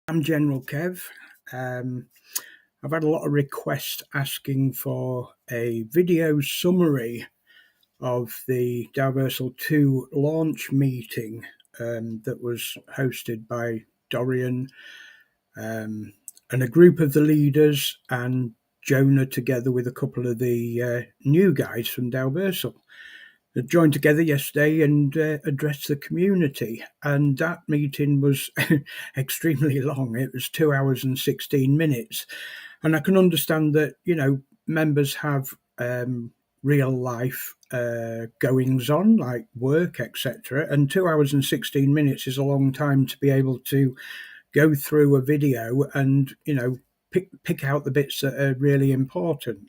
I'm General Kev. I've had a lot of requests asking for a video summary of the Daoversal 2 launch meeting that was hosted by Dorian and a group of the leaders and Jonah together with a couple of the new guys from Daoversal. They joined together yesterday and addressed the community. And that meeting was extremely long. It was 2 hours and 16 minutes. And I can understand that, members have real life goings on, like work, etc. And 2 hours and 16 minutes is a long time to be able to go through a video and, pick out the bits that are really important,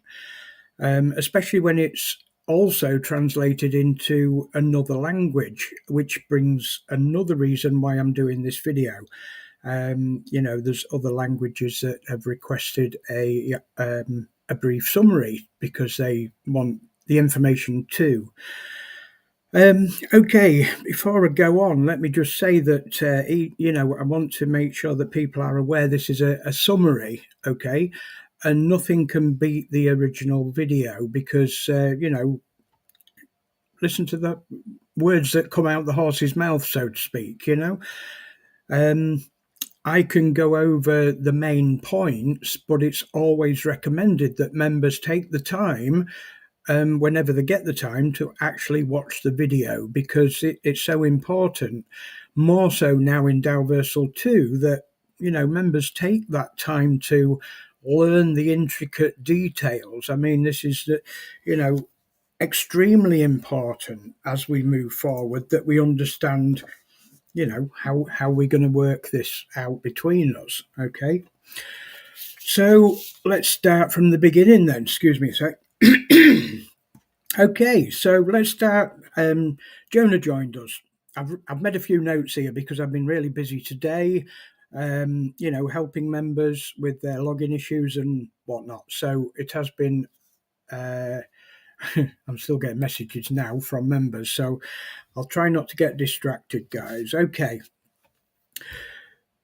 especially when it's also translated into another language, which brings another reason why I'm doing this video. There's other languages that have requested a brief summary because they want the information too. Okay, before I go on, let me just say that, I want to make sure that people are aware this is a summary, okay? And nothing can beat the original video because, listen to the words that come out the horse's mouth, so to speak, I can go over the main points, but it's always recommended that members take the time, whenever they get the time, to actually watch the video because it's so important, more so now in Daoversal 2, that, members take that time to learn the intricate details. I mean, this is, extremely important as we move forward, that we understand, how we're going to work this out between us. Okay. So let's start from the beginning then. Excuse me a sec. Okay, so let's start. Jonah joined us. I've made a few notes here because I've been really busy today, helping members with their login issues and whatnot. So it has been, I'm still getting messages now from members, so I'll try not to get distracted, guys. Okay.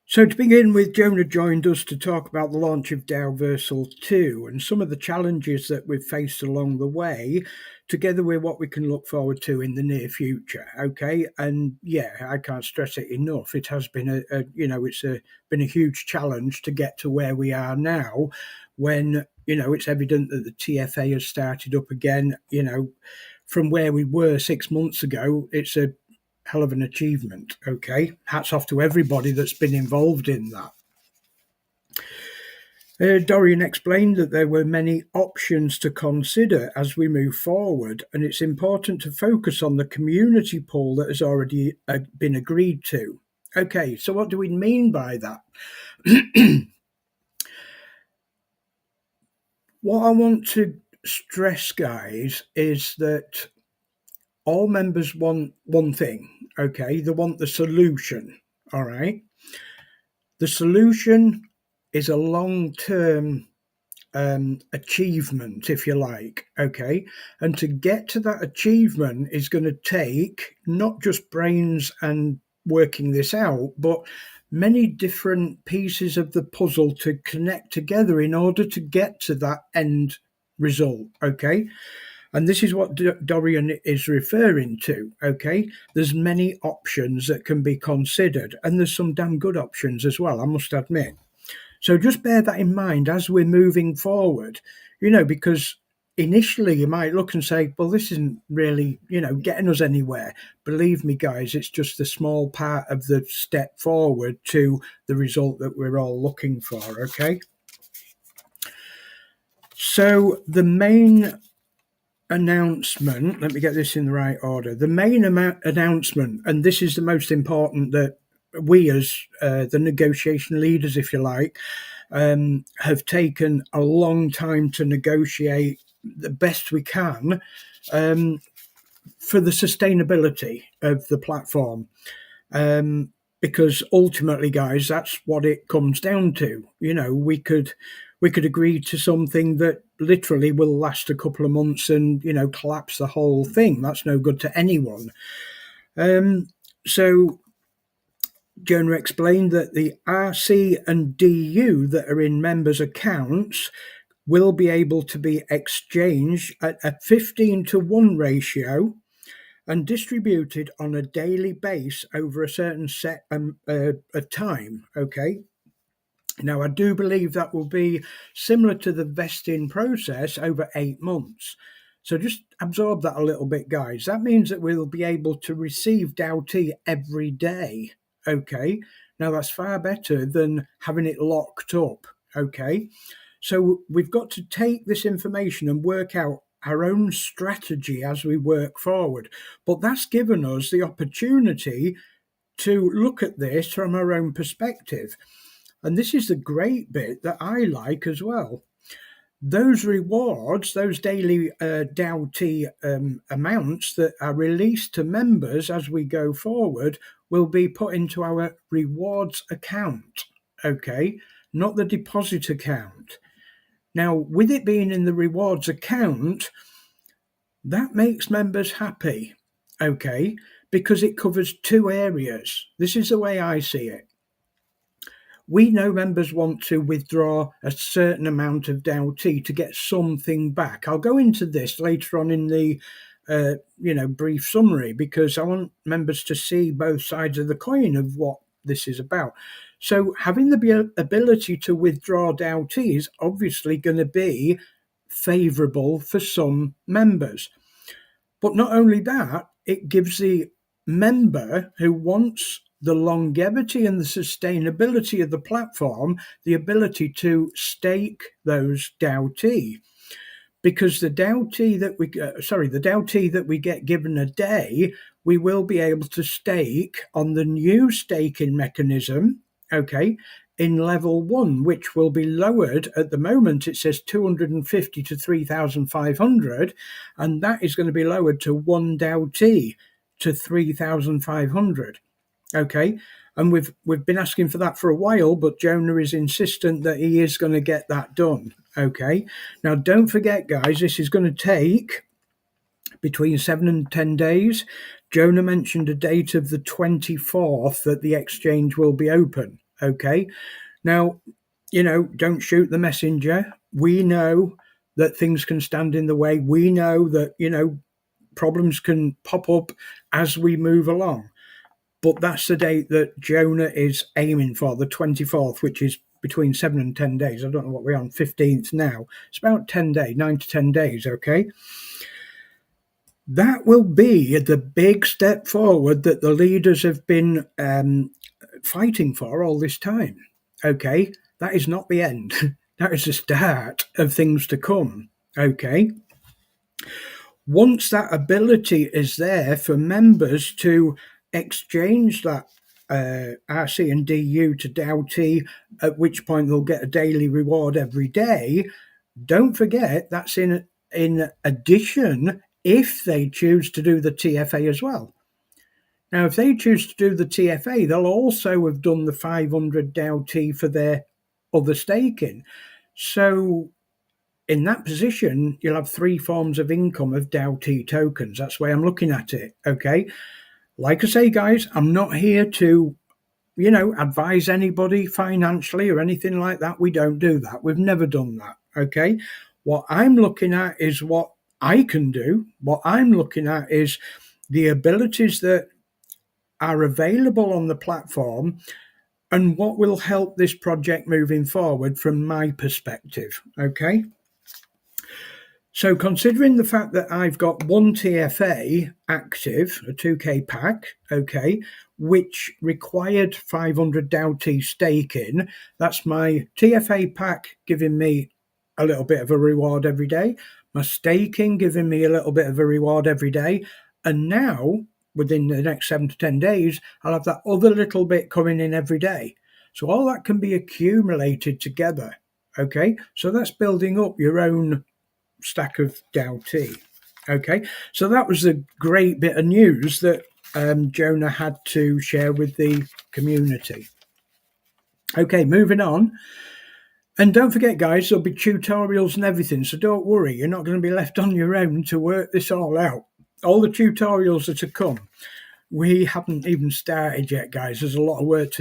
So to begin with, Jonah joined us to talk about the launch of Daoversal 2 and some of the challenges that we've faced along the way, together with what we can look forward to in the near future. Okay, and yeah, I can't stress it enough. It has been been a huge challenge to get to where we are now, when it's evident that the TFA has started up again. From where we were 6 months ago, it's a hell of an achievement. Okay, hats off to everybody that's been involved in that. Dorian explained that there were many options to consider as we move forward, and it's important to focus on the community pool that has already been agreed to. Okay, so what do we mean by that? What I want to stress, guys, is that all members want one thing. Okay, they want the solution. All right. The solution is a long-term achievement, if you like. Okay. And to get to that achievement is going to take not just brains and working this out, but many different pieces of the puzzle to connect together in order to get to that end result. Okay. And this is what Dorian is referring to, okay? There's many options that can be considered, and there's some damn good options as well, I must admit. So just bear that in mind as we're moving forward, because initially you might look and say, well, this isn't really, getting us anywhere. Believe me, guys, it's just a small part of the step forward to the result that we're all looking for, okay? So the main announcement, let me get this in the right order. The main announcement, and this is the most important, that we as the negotiation leaders, if you like, have taken a long time to negotiate the best we can for the sustainability of the platform. Because ultimately, guys, that's what it comes down to. We could agree to something that literally will last a couple of months and, collapse the whole thing. That's no good to anyone. So Jonah explained that the RC and DU that are in members' accounts will be able to be exchanged at a 15-to-1 ratio and distributed on a daily base over a certain set a time. Okay. Now, I do believe that will be similar to the vesting process over 8 months. So just absorb that a little bit, guys. That means that we'll be able to receive DAO every day. Okay. Now, that's far better than having it locked up. Okay. So we've got to take this information and work out our own strategy as we work forward. But that's given us the opportunity to look at this from our own perspective. And this is the great bit that I like as well. Those rewards, those daily DAO amounts that are released to members as we go forward will be put into our rewards account, okay, not the deposit account. Now, with it being in the rewards account, that makes members happy, okay, because it covers 2 areas. This is the way I see it. We know members want to withdraw a certain amount of DAO to get something back. I'll go into this later on in the brief summary, because I want members to see both sides of the coin of what this is about. So having the ability to withdraw DAO is obviously going to be favourable for some members. But not only that, it gives the member who wants the longevity and the sustainability of the platform the ability to stake those DAO, because the DAO that we get given a day, we will be able to stake on the new staking mechanism, okay, in level 1, which will be lowered. At the moment it says 250 to 3,500, and that is going to be lowered to 1 DAO to 3,500. Okay, and we've been asking for that for a while, but Jonah is insistent that he is going to get that done. Okay, now don't forget, guys, this is going to take between 7 and 10 days. Jonah mentioned a date of the 24th that the exchange will be open. Okay, now, don't shoot the messenger. We know that things can stand in the way. We know that, problems can pop up as we move along. But that's the date that Jonah is aiming for, the 24th, which is between 7 and 10 days. I don't know what we're on, 15th now. It's about 10 days, 9 to 10 days, okay? That will be the big step forward that the leaders have been fighting for all this time, okay? That is not the end. That is the start of things to come, okay? Once that ability is there for members to exchange that RC and DU to DAO, at which point they'll get a daily reward every day, don't forget that's in addition if they choose to do the TFA as well. Now, if they choose to do the TFA, they'll also have done the 500 DAO for their other staking. So in that position, you'll have 3 forms of income of DAO tokens. That's the way I'm looking at it, okay? Like I say, guys, I'm not here to, advise anybody financially or anything like that. We don't do that. We've never done that, okay? What I'm looking at is what I can do. What I'm looking at is the abilities that are available on the platform and what will help this project moving forward from my perspective, okay? So considering the fact that I've got 1 TFA active, a 2K pack, okay, which required 500 DAO staking, that's my TFA pack giving me a little bit of a reward every day, my staking giving me a little bit of a reward every day, and now, within the next 7 to 10 days, I'll have that other little bit coming in every day. So all that can be accumulated together, okay? So that's building up your own stack of DAO. Okay, so that was a great bit of news that Jonah had to share with the community. Okay, moving on. And don't forget, guys, there'll be tutorials and everything, so don't worry, you're not going to be left on your own to work this all out. All the tutorials that are come we haven't even started yet, guys. There's a lot of work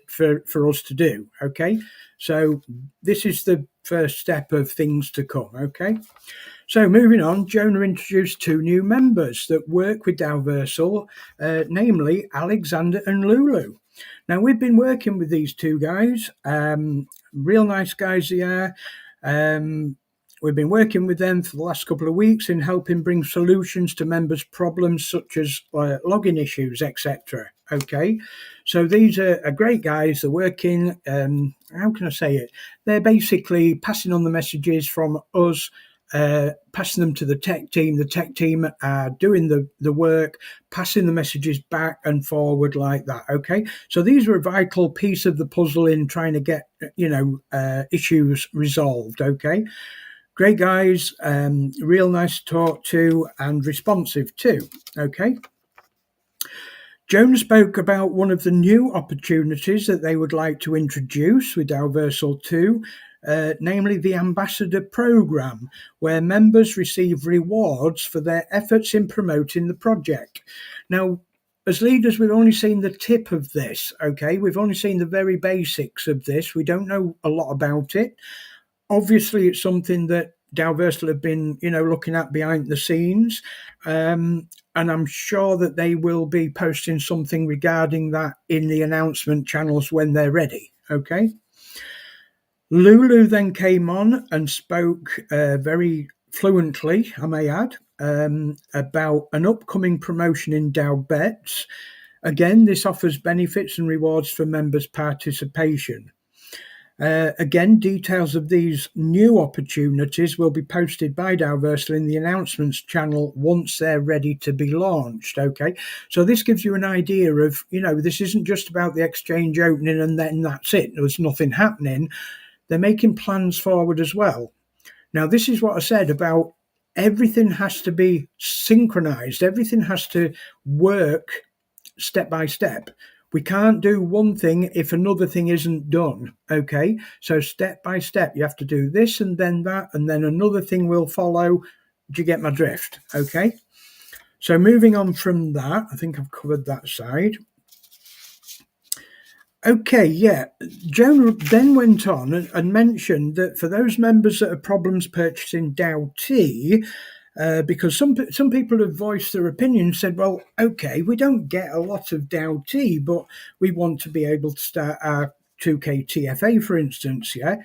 for us to do. Okay, so this is the first step of things to come. Okay. So moving on, Jonah introduced 2 new members that work with Daoversal, namely Alexander and Lulu. Now, we've been working with these 2 guys, real nice guys they are. We've been working with them for the last couple of weeks in helping bring solutions to members' problems such as login issues, etc. Okay, so these are great guys. They're working, how can I say it? They're basically passing on the messages from us, passing them to the tech team. The tech team are doing the work, passing the messages back and forward like that. Okay, so these are a vital piece of the puzzle in trying to get issues resolved. Okay, great guys, real nice to talk to and responsive too. Okay. Joan spoke about one of the new opportunities that they would like to introduce with Daoversal 2, namely the Ambassador Programme, where members receive rewards for their efforts in promoting the project. Now, as leaders, we've only seen the tip of this, okay? We've only seen the very basics of this. We don't know a lot about it. Obviously, it's something that Daoversal have been, looking at behind the scenes. And I'm sure that they will be posting something regarding that in the announcement channels when they're ready. Okay. Lulu then came on and spoke very fluently, I may add, about an upcoming promotion in Daobets. Again, this offers benefits and rewards for members' participation. Again, details of these new opportunities will be posted by Daoversal in the announcements channel once they're ready to be launched. Okay, so this gives you an idea of, this isn't just about the exchange opening and then that's it. There's nothing happening. They're making plans forward as well. Now, this is what I said about everything has to be synchronized. Everything has to work step by step. We can't do one thing if another thing isn't done. Okay, so step by step, you have to do this and then that, and then another thing will follow. Do you get my drift? Okay, so moving on from that, I think I've covered that side. Okay, yeah. Joan then went on and mentioned that for those members that have problems purchasing DAO T, because some people have voiced their opinion, said, well, okay, we don't get a lot of DAO T, but we want to be able to start our 2K TFA, for instance, yeah?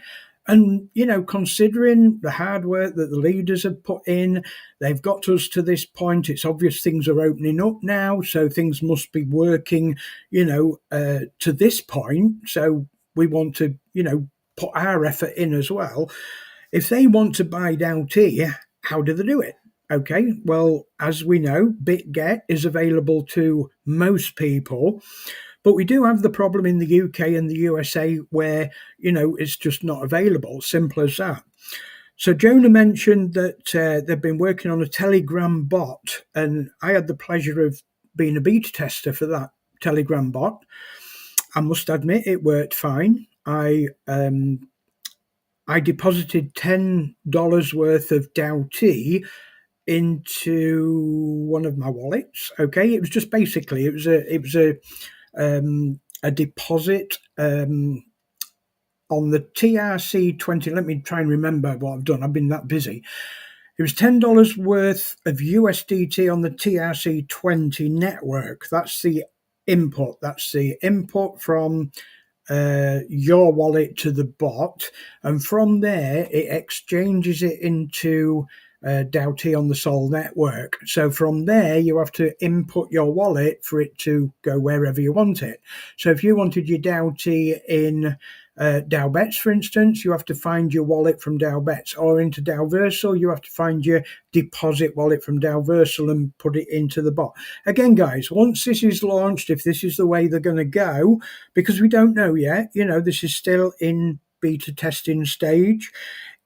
And, considering the hard work that the leaders have put in, they've got us to this point. It's obvious things are opening up now, so things must be working, to this point. So we want to, put our effort in as well. If they want to buy DAO T, how do they do it? Okay, well, as we know, BitGet is available to most people. But we do have the problem in the UK and the USA where, it's just not available. Simple as that. So Jonah mentioned that they've been working on a Telegram bot, and I had the pleasure of being a beta tester for that Telegram bot. I must admit it worked fine. I deposited $10 worth of DAO T into one of my wallets. Okay, it was just basically it was a deposit on the TRC20. Let me try and remember what I've done. I've been that busy. It was $10 worth of USDT on the TRC20 network. That's the input. That's the input from your wallet to the bot. And from there, it exchanges it into DAO T on the Sol network. So from there, you have to input your wallet for it to go wherever you want it. So if you wanted your DAO T in Daobets, for instance, you have to find your wallet from Daobets, or into Daoversal, you have to find your deposit wallet from Daoversal and put it into the bot. Again, guys, once this is launched, if this is the way they're going to go, because we don't know yet, this is still in beta testing stage.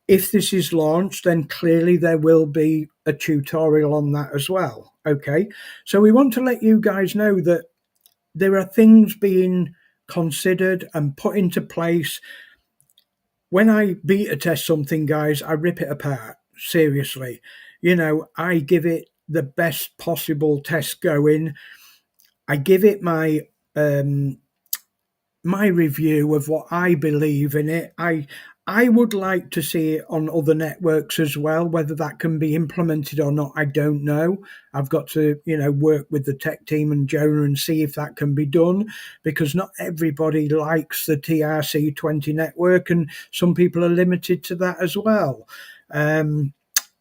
If this is launched, then clearly there will be a tutorial on that as well. Okay, so we want to let you guys know that there are things being considered and put into place. When I beta test something, guys, I rip it apart. Seriously, I give it the best possible test going. I give it my review of what I believe in it. I would like to see it on other networks as well. Whether that can be implemented or not, I don't know. I've got to, work with the tech team and Jonah and see if that can be done, because not everybody likes the TRC20 network, and some people are limited to that as well.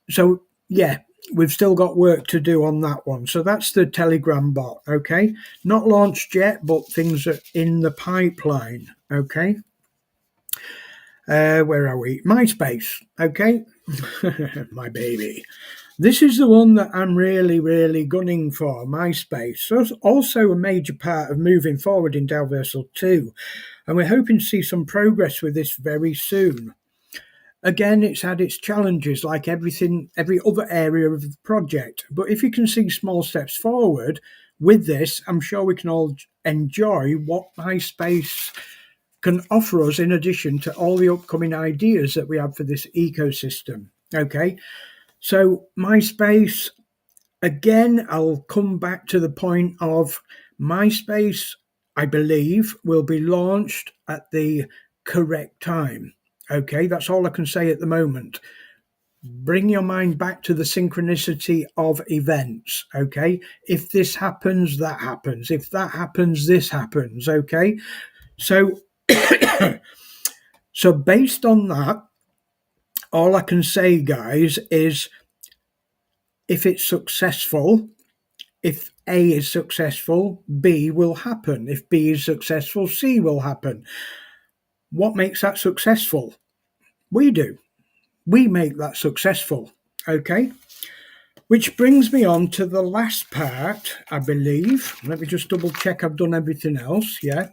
So yeah, we've still got work to do on that one. So that's the Telegram bot. Okay, not launched yet, but things are in the pipeline. Okay. Where are we? Myspace. Okay. My baby. This is the one that I'm really, really gunning for, Myspace. So it's also a major part of moving forward in Daoversal 2. And we're hoping to see some progress with this very soon. Again, it's had its challenges like everything, every other area of the project. But if you can see small steps forward with this, I'm sure we can all enjoy what Myspace can offer us in addition to all the upcoming ideas that we have for this ecosystem. Okay, so Myspace, again, I'll come back to the point of Myspace, I believe, will be launched at the correct time. Okay, that's all I can say at the moment. Bring your mind back to the synchronicity of events. Okay, if this happens, that happens. If that happens, this happens. Okay, so so based on that, all I can say, guys, is if it's successful, if A is successful, B will happen. If B is successful, C will happen. What makes that successful? We do. We make that successful. Okay. Which brings me on to the last part, I believe. Let me just double check I've done everything else. Yeah.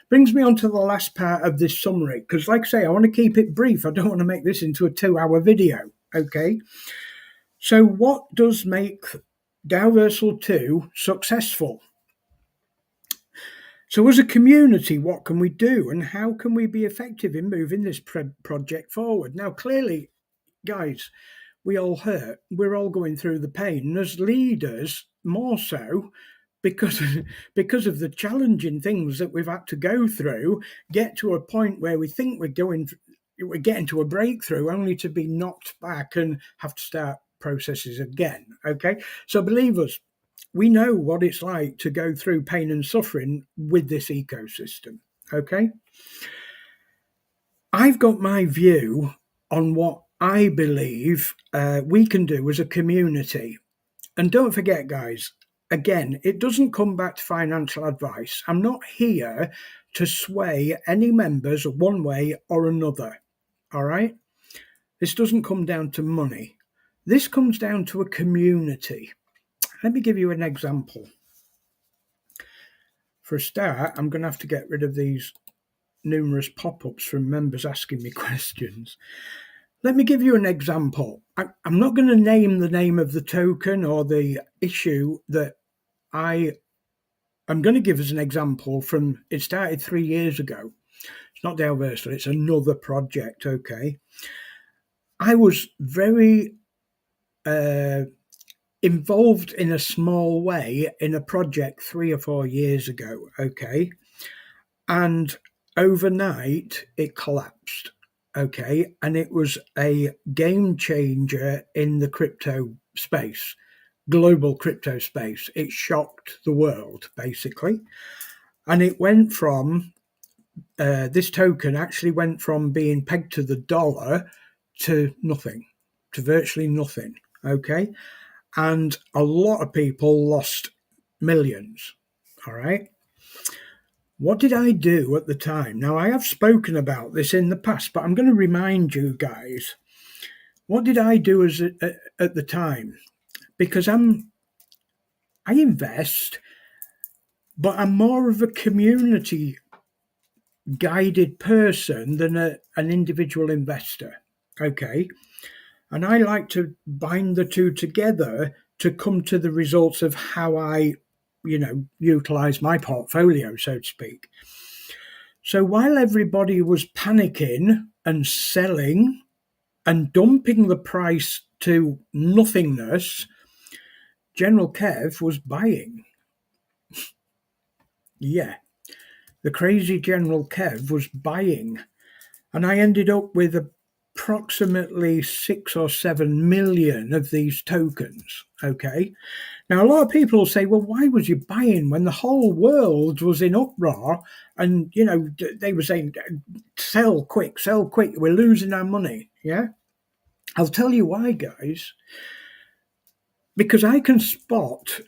Brings me on to the last part of this summary. Because, like I say, I want to keep it brief. I don't want to make this into a 2-hour video. Okay. So, what does make Daoversal 2 successful? So, as a community, what can we do and how can we be effective in moving this project forward? Now, clearly, guys, we all hurt. We're all going through the pain. And as leaders, more so, because of the challenging things that we've had to go through, get to a point where we think we're getting to a breakthrough, only to be knocked back and have to start processes again. Okay, so believe us, we know what it's like to go through pain and suffering with this ecosystem. Okay, I've got my view on what I believe we can do as a community. And don't forget, guys, again, it doesn't come back to financial advice. I'm not here to sway any members one way or another. All right? This doesn't come down to money. This comes down to a community. Let me give you an example. For a start, I'm going to have to get rid of these numerous pop-ups from members asking me questions. Let me give you an example. I'm not going to name the name of the token or the issue that I'm going to give as an example from, it started 3 years ago. It's not Daoversal, it's another project, okay? I was very involved in a small way in a project 3 or 4 years ago, okay? And overnight it collapsed, okay? And it was a game changer in the crypto space, global crypto space. It shocked the world, basically. And it went from, this token actually went from being pegged to the dollar to nothing, to virtually nothing, okay? And a lot of people lost millions, all right? What did I do at the time? Now, I have spoken about this in the past, but I'm going to remind you guys. What did I do at the time? Because I invest, but I'm more of a community guided person than an individual investor. Okay. And I like to bind the two together to come to the results of how I, utilize my portfolio, so to speak. So while everybody was panicking and selling and dumping the price to nothingness, General Kev was buying. Yeah, the crazy General Kev was buying, and I ended up with approximately 6 or 7 million of these tokens. Okay. Now, a lot of people will say, well, why was you buying when the whole world was in uproar? And, they were saying, sell quick, we're losing our money. Yeah. I'll tell you why, guys. Because I can spot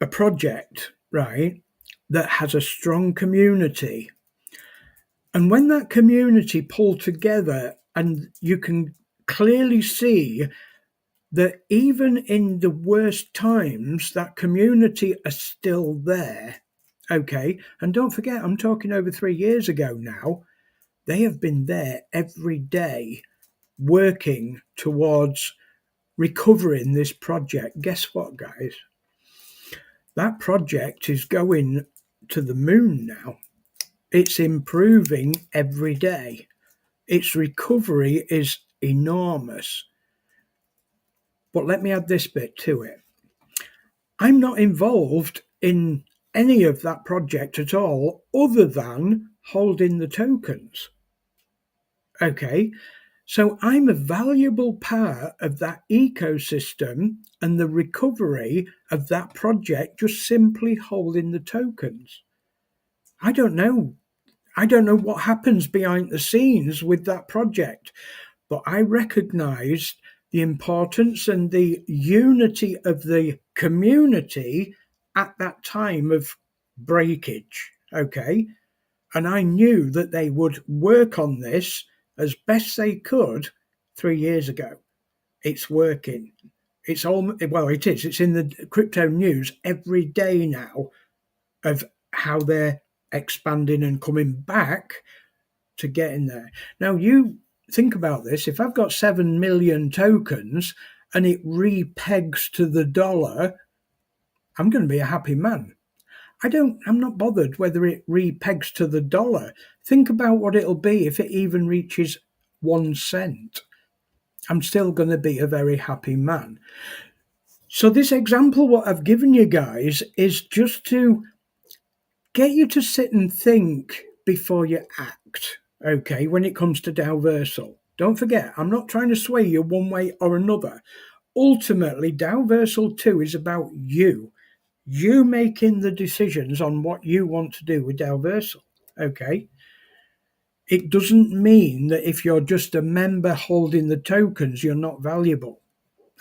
a project, right, that has a strong community. And when that community pull together and you can clearly see that even in the worst times, that community are still there. Okay. And don't forget, I'm talking over 3 years ago now. They have been there every day working towards recovering this project. Guess what, guys? That project is going to the moon now. It's improving every day. Its recovery is enormous. But let me add this bit to it. I'm not involved in any of that project at all, other than holding the tokens. Okay, so I'm a valuable part of that ecosystem and the recovery of that project, just simply holding the tokens. I don't know. I don't know what happens behind the scenes with that project, but I recognized the importance and the unity of the community at that time of breakage. Okay. And I knew that they would work on this as best they could 3 years ago. It's working. It's all, well, it is. It's in the crypto news every day now of how they're expanding and coming back to get in there. Now, you think about this. If I've got 7 million tokens and it repegs to the dollar, I'm going to be a happy man. I'm not bothered whether it repegs to the dollar. Think about what it'll be if it even reaches 1 cent. I'm still going to be a very happy man. So this example, what I've given you guys, is just to get you to sit and think before you act, okay, when it comes to Daoversal. Don't forget, I'm not trying to sway you one way or another. Ultimately, Daoversal 2 is about you. You making the decisions on what you want to do with Daoversal, okay? It doesn't mean that if you're just a member holding the tokens, you're not valuable.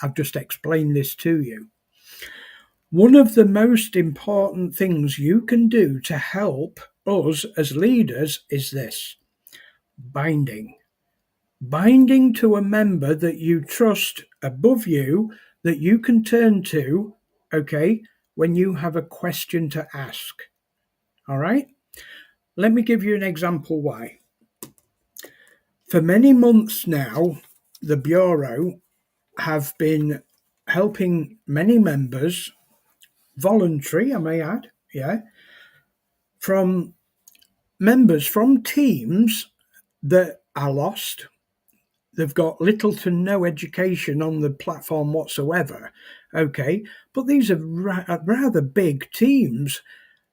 I've just explained this to you. One of the most important things you can do to help us as leaders is this: binding. Binding to a member that you trust above you, that you can turn to, okay, when you have a question to ask. All right? Let me give you an example why. For many months now, the Bureau have been helping many members, voluntary, I may add, yeah, from members from teams that are lost. They've got little to no education on the platform whatsoever. Okay, but these are rather big teams.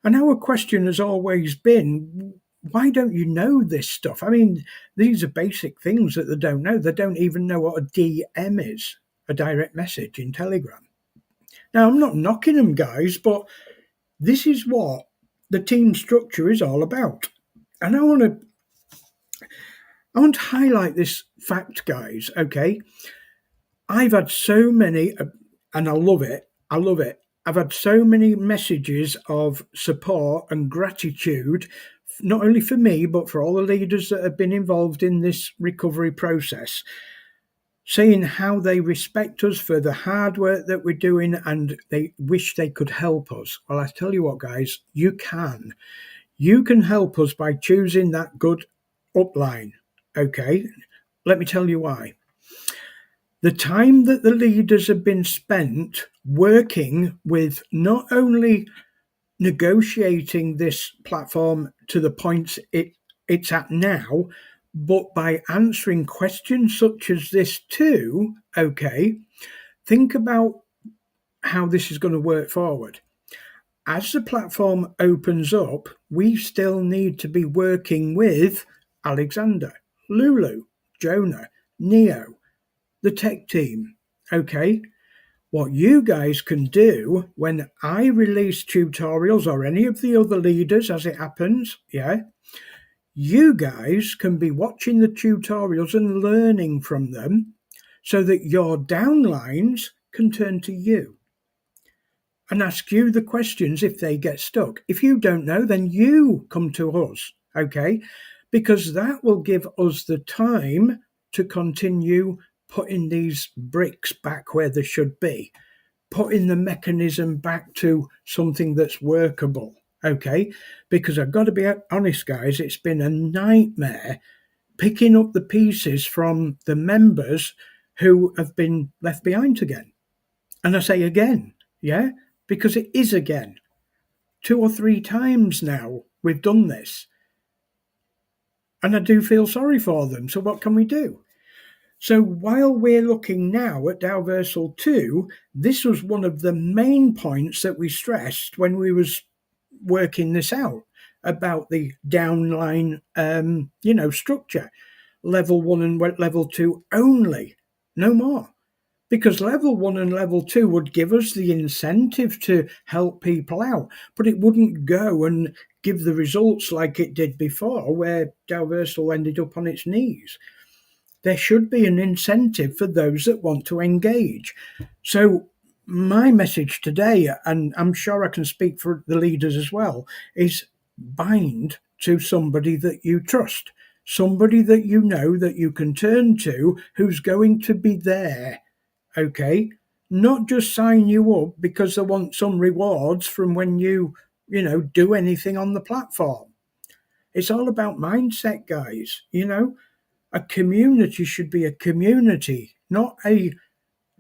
And our question has always been, why don't you know this stuff? I mean, these are basic things that they don't know. They don't even know what a DM is, a direct message in Telegram. Now, I'm not knocking them, guys, but this is what the team structure is all about. And I want to highlight this fact, guys, okay? I've had so many, and I love it. I've had so many messages of support and gratitude, not only for me, but for all the leaders that have been involved in this recovery process, saying how they respect us for the hard work that we're doing and they wish they could help us. Well, I tell you what, guys, you can. You can help us by choosing that good upline. Okay, let me tell you why. The time that the leaders have been spent working with not only negotiating this platform to the point it's at now, but by answering questions such as this too, okay, think about how this is going to work forward. as the platform opens up, we still need to be working with Alexander, Lulu, Jonah, Neo, the tech team. Okay, what you guys can do when I release tutorials or any of the other leaders as it happens, you guys can be watching the tutorials and learning from them so that your downlines can turn to you and ask you the questions if they get stuck. If you don't know, then you come to us, okay? Because that will give us the time to continue putting these bricks back where they should be, putting the mechanism back to something that's workable, okay? Because I've got to be honest, guys, it's been a nightmare picking up the pieces from the members who have been left behind again. And I say again, because it is again. 2 or 3 times now we've done this. And I do feel sorry for them. So what can we do? So while we're looking now at Daoversal 2, this was one of the main points that we stressed when we was working this out about the downline, structure. Level 1 and level 2 only, no more. Because level 1 and level 2 would give us the incentive to help people out, but it wouldn't go and give the results like it did before, where Daoversal ended up on its knees. There should be an incentive for those that want to engage. So my message today, and I'm sure I can speak for the leaders as well, is bind to somebody that you trust, somebody that you know that you can turn to, who's going to be there. Okay, not just sign you up because they want some rewards from when you do anything on the platform. It's all about mindset, guys. A community should be a community, not a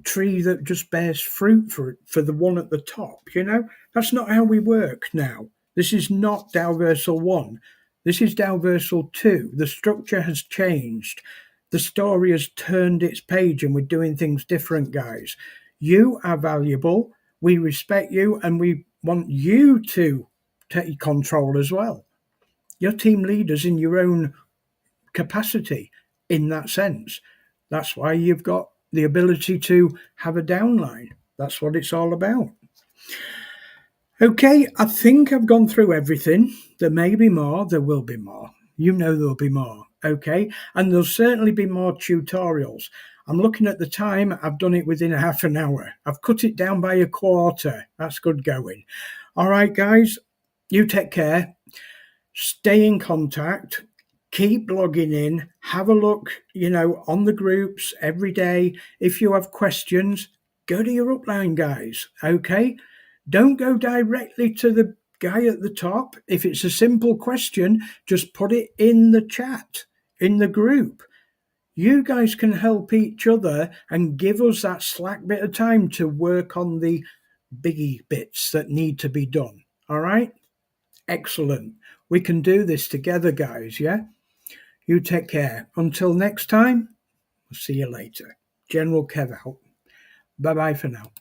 tree that just bears fruit for the one at the top. That's not how we work now. This is not Daoversal 1. This is Daoversal 2. The structure has changed. The story has turned its page and we're doing things different, guys. You are valuable. We respect you and we want you to take control as well. You're team leaders in your own capacity in that sense. That's why you've got the ability to have a downline. That's what it's all about. Okay, I think I've gone through everything. There may be more. There will be more. There'll be more. Okay, and there'll certainly be more tutorials. I'm looking at the time. I've done it within a half an hour. I've cut it down by a quarter. That's good going. All right, guys, you take care. Stay in contact. Keep logging in. Have a look, on the groups every day. If you have questions, go to your upline, guys. Okay, don't go directly to the guy at the top. If it's a simple question, just put it in the chat, in the group. You guys can help each other and give us that slack bit of time to work on the biggie bits that need to be done. All right? Excellent. We can do this together, guys, yeah? You take care. Until next time, I'll see you later. General Kev out. Bye-bye for now.